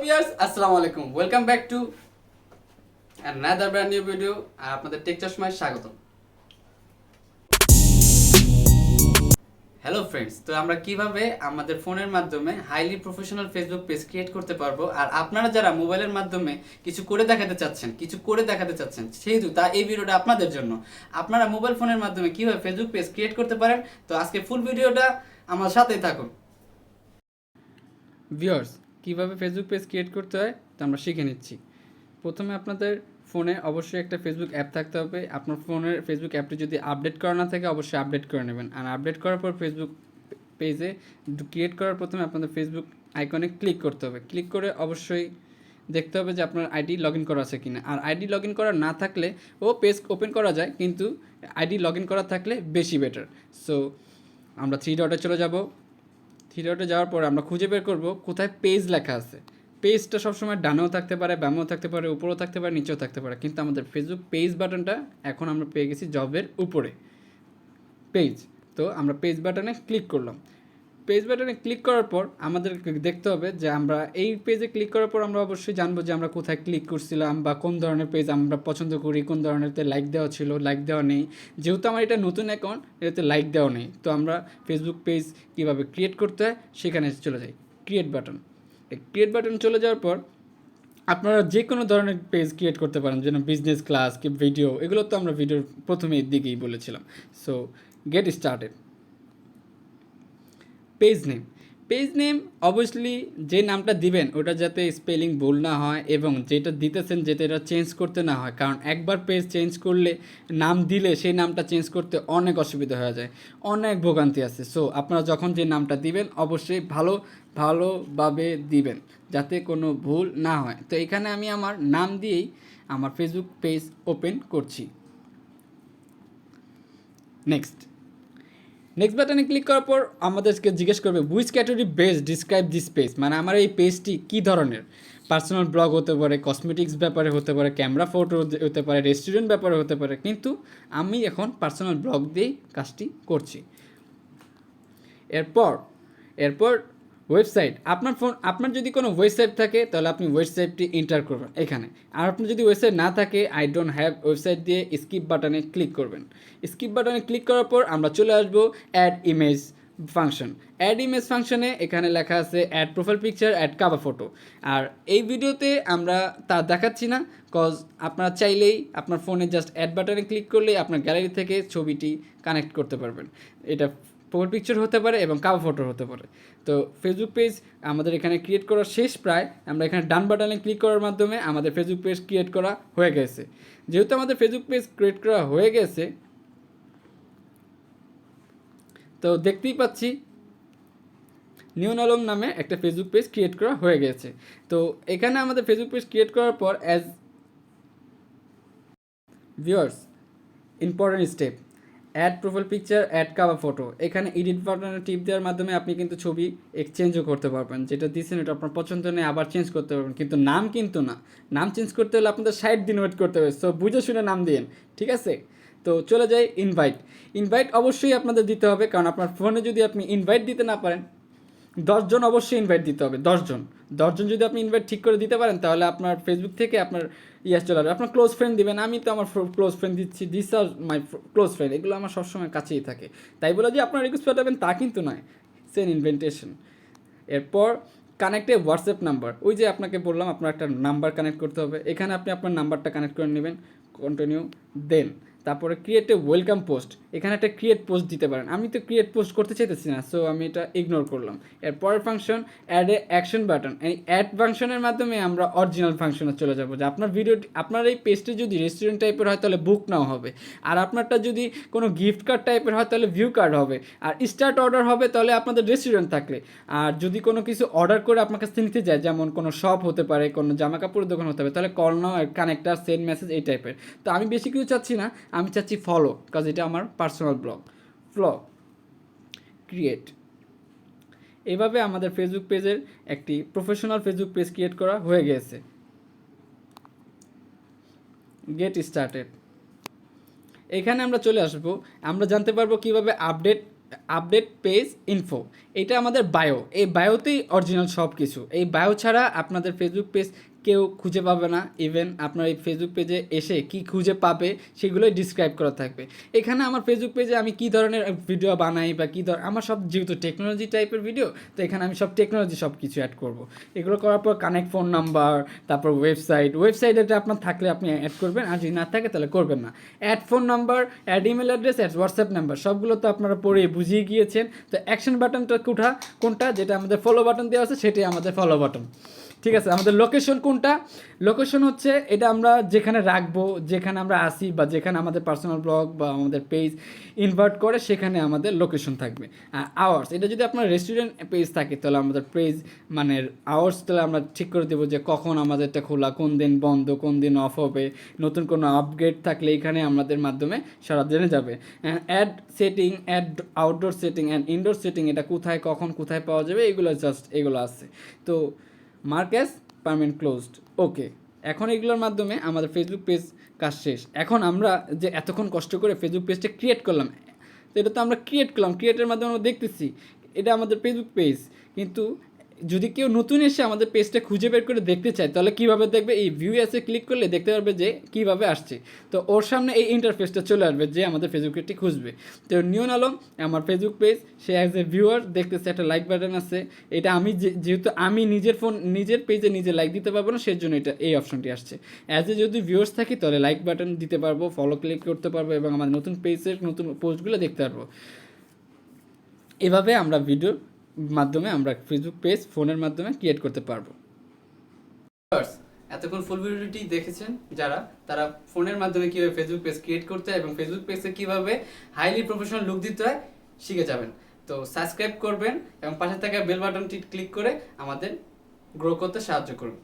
Viewers আসসালামু আলাইকুম, welcome back to another brand new video. আর আপনাদের টেক চশমায় স্বাগতম। হ্যালো ফ্রেন্ডস, তো আমরা কিভাবে আমাদের ফোনের মাধ্যমে highly professional Facebook page create করতে পারবো, আর আপনারা যারা মোবাইলের মাধ্যমে কিছু করে দেখাতে চাচ্ছেন সেহেতু এই ভিডিওটা আপনাদের জন্য। আপনারা মোবাইল ফোনের মাধ্যমে কিভাবে ফেসবুক পেজ ক্রিয়েট করতে পারেন, তো আজকে ফুল ভিডিওটা আমার সাথেই থাকুন। ভিউয়ার্স, কিভাবে ফেসবুক পেজ ক্রিয়েট করতে হয় তো আমরা শিখে নিচ্ছি। প্রথমে আপনাদের ফোনে অবশ্যই একটা ফেসবুক অ্যাপ থাকতে হবে। আপনার ফোনের ফেসবুক অ্যাপটি যদি আপডেট করা না থাকে অবশ্যই আপডেট করে নেবেন। আর আপডেট করার পর ফেসবুক পেজে ক্রিয়েট করার প্রথমে আপনাদের ফেসবুক আইকনে ক্লিক করতে হবে। ক্লিক করে অবশ্যই দেখতে হবে যে আপনার আইডি লগ ইন করা আছে কিনা। আর আইডি লগ ইন করা না থাকলে পেজ ওপেন করা যায়, কিন্তু আইডি লগ ইন করা থাকলে বেশি বেটার। সো আমরা থ্রি ডটে চলে যাব। থ্রি ডটে যাওয়ার পর আমরা খুঁজে বের করব কোথায় পেজ লেখা আছে। পেজটা সবসময় ডানেও থাকতে পারে, বামেও থাকতে পারে, উপরেও থাকতে পারে, নিচেও থাকতে পারে, কিন্তু আমাদের ফেসবুক পেজ বাটনটা এখন আমরা পেয়ে গেছি জবের উপরে পেজ। তো আমরা পেজ বাটনে ক্লিক করলাম। পেজ বাটনে ক্লিক করার পর আমাদের দেখতে হবে যে আমরা এই পেজে ক্লিক করার পর আমরা অবশ্যই জানবো যে আমরা কোথায় ক্লিক করছিলাম বা কোন ধরনের পেজ আমরা পছন্দ করি, কোন ধরনেরতে লাইক দেওয়া ছিল, লাইক দেওয়া নেই। যেহেতু আমার এটা নতুন অ্যাকাউন্ট, এটাতে লাইক দেওয়া নেই, তো আমরা ফেসবুক পেজ কীভাবে ক্রিয়েট করতে হয় সেখানে চলে যাই। ক্রিয়েট বাটন, এই ক্রিয়েট বাটন চলে যাওয়ার পর আপনারা যে কোনো ধরনের পেজ ক্রিয়েট করতে পারেন, যেন বিজনেস, ক্লাস কি ভিডিও, এগুলো তো আমরা ভিডিওর প্রথমের দিকেই বলেছিলাম। So get started. Page name obviously যে নামটা দিবেন ওটা যাতে স্পেলিং ভুল না হয়, এবং যেটা দিতেছেন যেটা এটা চেঞ্জ করতে না হয়, কারণ একবার পেজ চেঞ্জ করলে নাম দিলে সেই নামটা চেঞ্জ করতে অনেক অসুবিধা হয়ে যায়, অনেক ভোগান্তি আছে। সো আপনারা যখন যে নামটা দিবেন অবশ্যই ভালোভাবে দিবেন যাতে কোনো ভুল না হয়। তো এখানে আমি আমার নাম দিয়েই আমার ফেসবুক পেজ ওপেন করছি। নেক্সট বাটনে ক্লিক করার পর আমাদেরকে জিজ্ঞেস করবে which category best describe this page, মানে আমার এই পেজটি কী ধরনের। পার্সোনাল ব্লগ হতে পারে, কসমেটিক্স ব্যাপারে হতে পারে, ক্যামেরা ফটো হতে পারে, রেস্টুরেন্ট ব্যাপারে হতে পারে, কিন্তু আমি এখন পার্সোনাল ব্লগ দিয়েই কাজটি করছি। এরপর ওয়েবসাইট, আপনার যদি কোনো ওয়েবসাইট থাকে তাহলে আপনি ওয়েবসাইটটি এন্টার করবেন এখানে। আর আপনার যদি ওয়েবসাইট না থাকে, আই ডোন্ট হ্যাভ ওয়েবসাইট দিয়ে স্কিপ বাটনে ক্লিক করবেন। স্কিপ বাটনে ক্লিক করার পর আমরা চলে আসবো add image function. Add image ফাংশনে এখানে লেখা আছে add profile picture, add cover photo. আর এই ভিডিওতে আমরা তা দেখাচ্ছি না, কজ আপনারা চাইলেই আপনার ফোনে জাস্ট অ্যাড বাটনে ক্লিক করলেই আপনার গ্যালারি থেকে ছবিটি কানেক্ট করতে পারবেন। এটা প্রোফাইল পিকচার হতে পারে এবং কাভার ফটো হতে পারে। তো ফেসবুক পেজ আমাদের এখানে ক্রিয়েট করা শেষ প্রায়। আমরা এখানে ডান বাটনে ক্লিক করার মাধ্যমে আমাদের ফেসবুক পেজ ক্রিয়েট করা হয়ে গেছে। যেহেতু আমাদের ফেসবুক পেজ ক্রিয়েট করা হয়ে গেছে, তো দেখতেই পাচ্ছি নিউন আলম নামে একটা ফেসবুক পেজ ক্রিয়েট করা হয়ে গেছে। তো এখানে আমাদের ফেসবুক পেজ ক্রিয়েট করার পর as viewers, important step, add profile picture, add cover photo. এখানে এডিট বাটনে টিপ দেওয়ার মাধ্যমে আপনি কিন্তু ছবি এক্সচেঞ্জও করতে পারবেন। যেটা দিচ্ছেন এটা আপনার পছন্দ নেই, আবার চেঞ্জ করতে পারবেন, কিন্তু নাম কিন্তু না। নাম চেঞ্জ করতে হলে আপনাদের 60 দিন ওয়েট করতে হবে। সো বুঝে শুনে নাম দিন, ঠিক আছে? তো চলে যাই ইনভাইট অবশ্যই আপনাদের দিতে হবে, কারণ আপনার ফোনে যদি আপনি ইনভাইট দিতে না পারেন, 10 জন অবশ্যই ইনভাইট দিতে হবে। 10জন যদি আপনি ইনভাইট ঠিক করে দিতে পারেন তাহলে আপনার ফেসবুক থেকে আপনার চলে আসবে। আপনার ক্লোজ ফ্রেন্ড দিবেন। আমি তো আমার ক্লোজ ফ্রেন্ড দিচ্ছি, this are my close friend, এগুলো আমার সবসময় কাছেই থাকে। তাই বলে যে আপনার রিকোয়েস্ট পাঠাবেন তা কিন্তু নয়, সেন ইনভিটেশন। এরপর কানেক্টে হোয়াটসঅ্যাপ নাম্বার, ওই যে আপনাকে বললাম আপনার একটা নাম্বার কানেক্ট করতে হবে। এখানে আপনি আপনার নাম্বারটা কানেক্ট করে নেবেন। কন্টিনিউ দেন তারপরে ক্রিয়েট এ ওয়েলকাম পোস্ট, এখানে একটা ক্রিয়েট পোস্ট দিতে পারেন। আমি তো ক্রিয়েট পোস্ট করতে চাইতেছি না, সো আমি এটা ইগনোর করলাম। এরপরের function add a action button. এই অ্যাড ফাংশনের মাধ্যমে আমরা অরিজিনাল ফাংশনে চলে যাবো, যে আপনার ভিডিওটি, আপনার এই পেজটি যদি রেস্টুরেন্ট টাইপের হয় তাহলে বুক নাও হবে, আর আপনারটা যদি কোনো গিফট কার্ড টাইপের হয় তাহলে ভিউ কার্ড হবে, আর স্টার্ট অর্ডার হবে তাহলে আপনাদের রেস্টুরেন্ট থাকলে। আর যদি কোনো কিছু অর্ডার করে আপনার কাছ থেকে নিতে যায়, যেমন কোনো শপ হতে পারে, কোনো জামা কাপড়ের দোকান হতে পারে, তাহলে call now, connector, send message, এই টাইপের। তো আমি বেশি কিছু চাচ্ছি না, আমি চাচ্ছি ফলো, কাজ এটা আমার পার্সোনাল ব্লগ। ক্রিয়েট। এভাবে আমাদের ফেসবুক পেজের একটি প্রফেশনাল ফেসবুক পেজ ক্রিয়েট করা হয়ে গেছে। গেট স্টার্টেড, এখানে আমরা চলে আসব। আমরা জানতে পারবো কিভাবে আপডেট আপডেট পেজ ইনফো, এটা আমাদের বায়ো, এই বায়োতেই অরিজিনাল সব কিছু। এই বায়ো ছাড়া আপনাদের ফেসবুক পেজ কেউ খুঁজে পাবে না। ইভেন আপনার এই ফেসবুক পেজে এসে কি খুঁজে পাবে সেগুলোই ডিসক্রাইব করা থাকবে। এখানে আমার ফেসবুক পেজে আমি কী ধরনের ভিডিও বানাই বা কী ধর, আমার সব যেহেতু টেকনোলজি টাইপের ভিডিও, তো এখানে আমি সব টেকনোলজি সব কিছু অ্যাড করব। এগুলো করার পর কানেক্ট ফোন নাম্বার, তারপর ওয়েবসাইট এটা আপনার থাকলে আপনি অ্যাড করবেন, আর যদি না থাকে তাহলে করবেন না। Add phone number, add email address, add WhatsApp number, সবগুলো তো আপনারা পড়ে বুঝিয়ে গিয়েছেন। তো অ্যাকশন বাটনটা কোনটা, যেটা আমাদের ফলো বাটন দেওয়া আছে সেটাই আমাদের ফলো বাটন। ঠিক আছে, আমাদের লোকেশন কোনটা, লোকেশন হচ্ছে এটা আমরা যেখানে রাখবো, যেখানে আমরা আসি বা যেখানে আমাদের পার্সোনাল ব্লগ বা আমাদের পেজ ইনভার্ট করে সেখানে আমাদের লোকেশন থাকবে। আর আওয়ার্স, এটা যদি আপনার রেস্টুরেন্ট পেজ থাকে তাহলে আমাদের পেজ মানে আওয়ার্স তাহলে আমরা ঠিক করে দেবো যে কখন আমাদেরটা খোলা, কোন দিন বন্ধ, কোন দিন অফ হবে, নতুন কোনো আপগ্রেড থাকলে এখানে আমাদের মাধ্যমে সারা জেনে যাবে। Add setting, add outdoor setting and indoor setting, এটা কোথায় কখন কোথায় পাওয়া যাবে এগুলো আছে। তো mark as permanent closed, okay. এখন এগুলোর মাধ্যমে আমাদের ফেসবুক পেজ কাজ শেষ। এখন আমরা যে এতক্ষণ কষ্ট করে ফেসবুক পেজটা ক্রিয়েট করলাম, তো এটা তো আমরা ক্রিয়েট করলাম, ক্রিয়েটের মাধ্যমে আমরা দেখতেছি এটা আমাদের ফেসবুক পেজ। কিন্তু যদি কেউ নতুন এসে আমাদের পেজটা খুঁজে বের করে দেখতে চায় তাহলে কীভাবে দেখবে, এই ভিউ এসে ক্লিক করলে দেখতে পারবে যে কীভাবে আসছে। তো ওর সামনে এই ইন্টারফেসটা চলে আসবে যে আমাদের ফেসবুক পেজটি খুঁজবে। তো নিয়ন আলম আমার Facebook page, say as a viewer দেখতেছে, একটা লাইক বাটন আছে। এটা আমি যেহেতু আমি নিজের পেজে নিজে লাইক দিতে পারবো না, সেজন্য এই অপশনটি আসছে। অ্যাজ এ যদি ভিউয়ার্স থাকি তাহলে লাইক বাটন দিতে পারবো, ফলো ক্লিক করতে পারবো এবং আমার নতুন পেজের নতুন পোস্টগুলো দেখতে পারবো। এভাবে আমরা ভিডিওর মাধ্যমে আমরা ফেসবুক পেজ ফোনের মাধ্যমে ক্রিয়েট করতে পারবো। এতক্ষণ ফুল ভিডিওটি দেখেছেন যারা, তারা ফোনের মাধ্যমে কীভাবে ফেসবুক পেজ ক্রিয়েট করতে হয় এবং ফেসবুক পেজে কীভাবে হাইলি প্রফেশনাল লুক দিতে হয় শিখে যাবেন। তো সাবস্ক্রাইব করবেন এবং পাশে থাকা বেল বাটনটি ক্লিক করে আমাদের গ্রো করতে সাহায্য করুন।